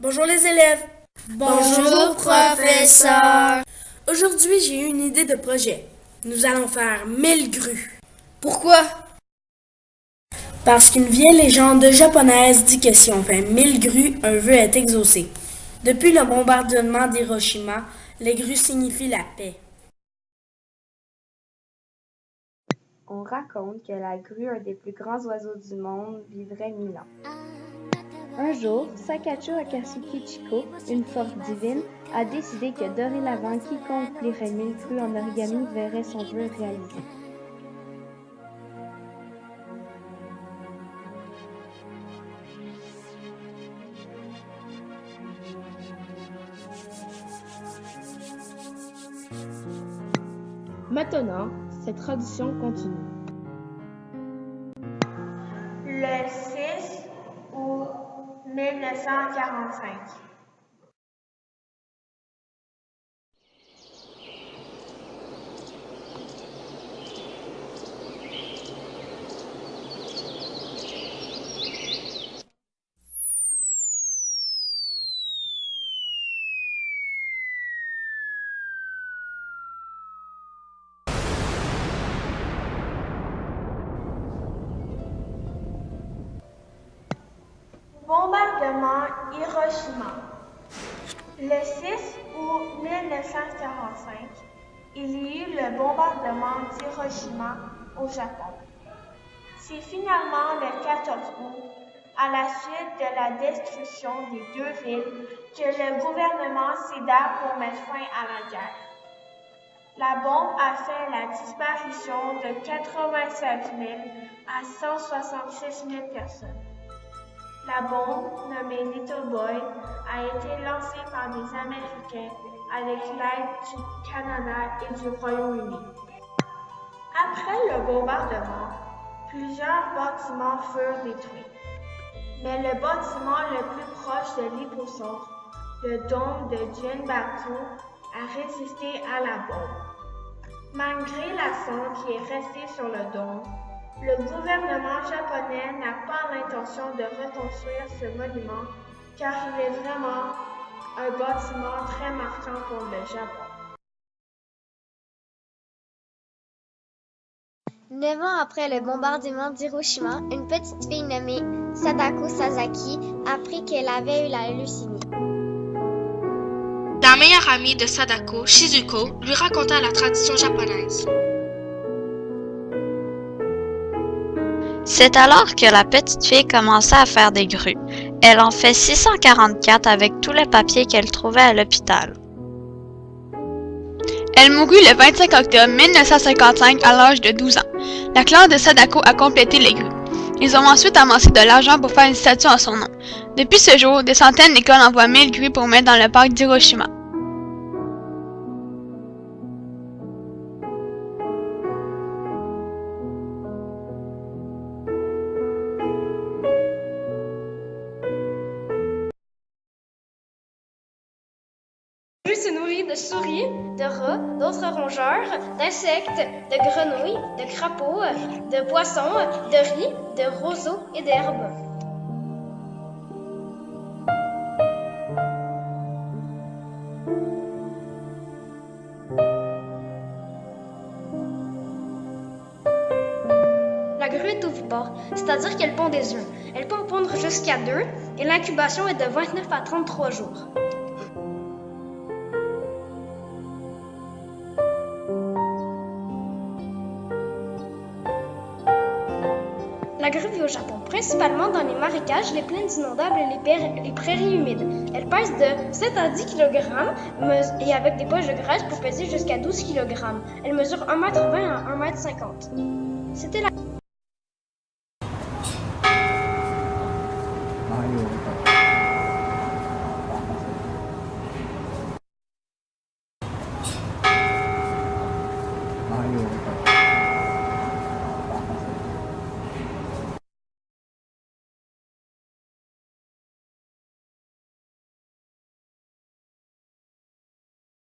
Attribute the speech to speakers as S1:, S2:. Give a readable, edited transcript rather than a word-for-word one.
S1: Bonjour les élèves.
S2: Bonjour professeur.
S1: Aujourd'hui, j'ai eu une idée de projet. Nous allons faire 1000 grues.
S2: Pourquoi?
S1: Parce qu'une vieille légende japonaise dit que si on fait 1000 grues, un vœu est exaucé. Depuis le bombardement d'Hiroshima, les grues signifient la paix.
S3: On raconte que la grue, un des plus grands oiseaux du monde, vivrait 1000 ans. Un jour, Sakacho Akatsuki Chiko, une force divine, a décidé que dorénavant, quiconque plierait 1000 grues en origami verrait son vœu réalisé. Maintenant, cette tradition continue.
S4: Le 6 août 1945. Bombardement Hiroshima. Le 6 août 1945, il y eut le bombardement d'Hiroshima au Japon. C'est finalement le 14 août, à la suite de la destruction des deux villes, que le gouvernement céda pour mettre fin à la guerre. La bombe a fait la disparition de 87 000 à 166 000 personnes. La bombe, nommée Little Boy, a été lancée par des Américains avec l'aide du Canada et du Royaume-Uni. Après le bombardement, plusieurs bâtiments furent détruits. Mais le bâtiment le plus proche de l'hypocentre, le dôme de Jinbaku, a résisté à la bombe. Malgré la cendre qui est restée sur le dôme, le gouvernement japonais n'a pas l'intention de reconstruire ce monument car il est vraiment un bâtiment très marquant pour le Japon.
S5: 9 ans après le bombardement d'Hiroshima, une petite fille nommée Sadako Sasaki apprit qu'elle avait eu la leucémie.
S6: La meilleure amie de Sadako, Shizuko, lui raconta la tradition japonaise.
S7: C'est alors que la petite fille commença à faire des grues. Elle en fait 644 avec tous les papiers qu'elle trouvait à l'hôpital.
S8: Elle mourut le 25 octobre 1955 à l'âge de 12 ans. La classe de Sadako a complété les grues. Ils ont ensuite amassé de l'argent pour faire une statue en son nom. Depuis ce jour, des centaines d'écoles envoient 1000 grues pour mettre dans le parc d'Hiroshima.
S9: La grue se nourrit de souris, de rats, d'autres rongeurs, d'insectes, de grenouilles, de crapauds, de poissons, de riz, de roseaux et d'herbes. La grue est ovipare, c'est-à-dire qu'elle pond des œufs. Elle peut en pondre jusqu'à 2 et l'incubation est de 29 à 33 jours. La grue vit au Japon, principalement dans les marécages, les plaines inondables et les prairies humides. Elle pèse de 7 à 10 kg et avec des poches de graisse peut peser jusqu'à 12 kg. Elle mesure 1,20 m à 1,50 m. C'était la...